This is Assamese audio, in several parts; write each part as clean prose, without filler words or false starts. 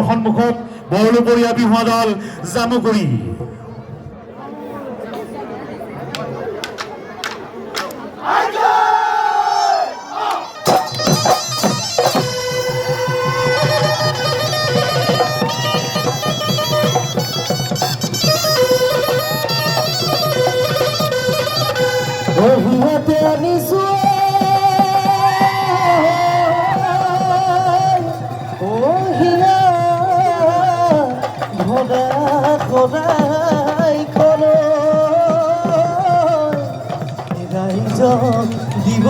দলৰ সন্মুখত বৰলুপৰীয়া বিহুৱা দল জামুগুৰি। দিব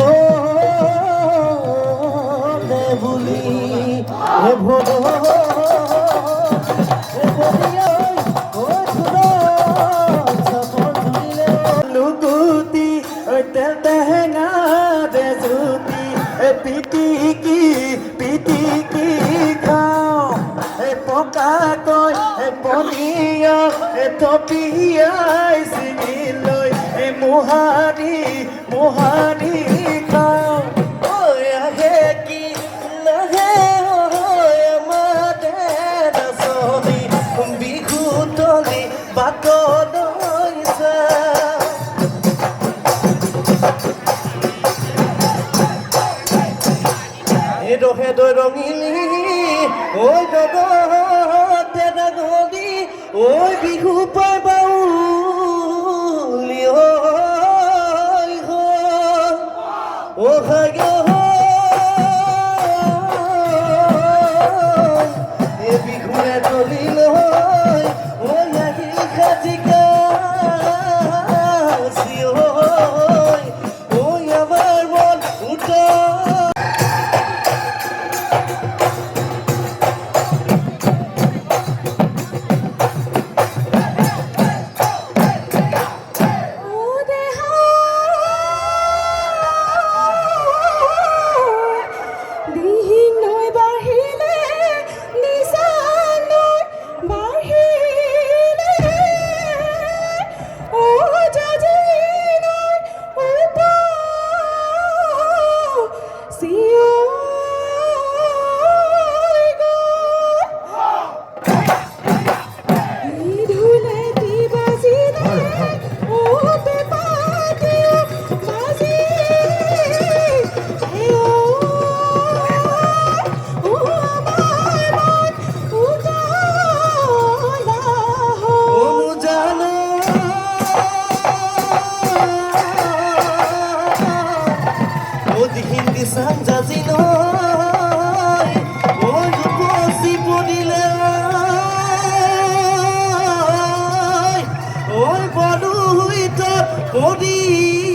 বুলি লুগুটি টেঙা দে জুতি পিটিকি খাওঁ পকাকৈ পনীয়া থপিয়াই চিঙি লৈ মোহাৰি খাওঁ আহে কি নাহে মাতে নাচনি বিহু তলি বাটত ৰহে দৈ ৰঙিলি ঐ জগতে গলি ঐ বিহু পাই বাউলি ও ভাগ্য এ বিহুৰে তলিল ঐ আহিল খাজিকা ঐ আমাৰ মন Body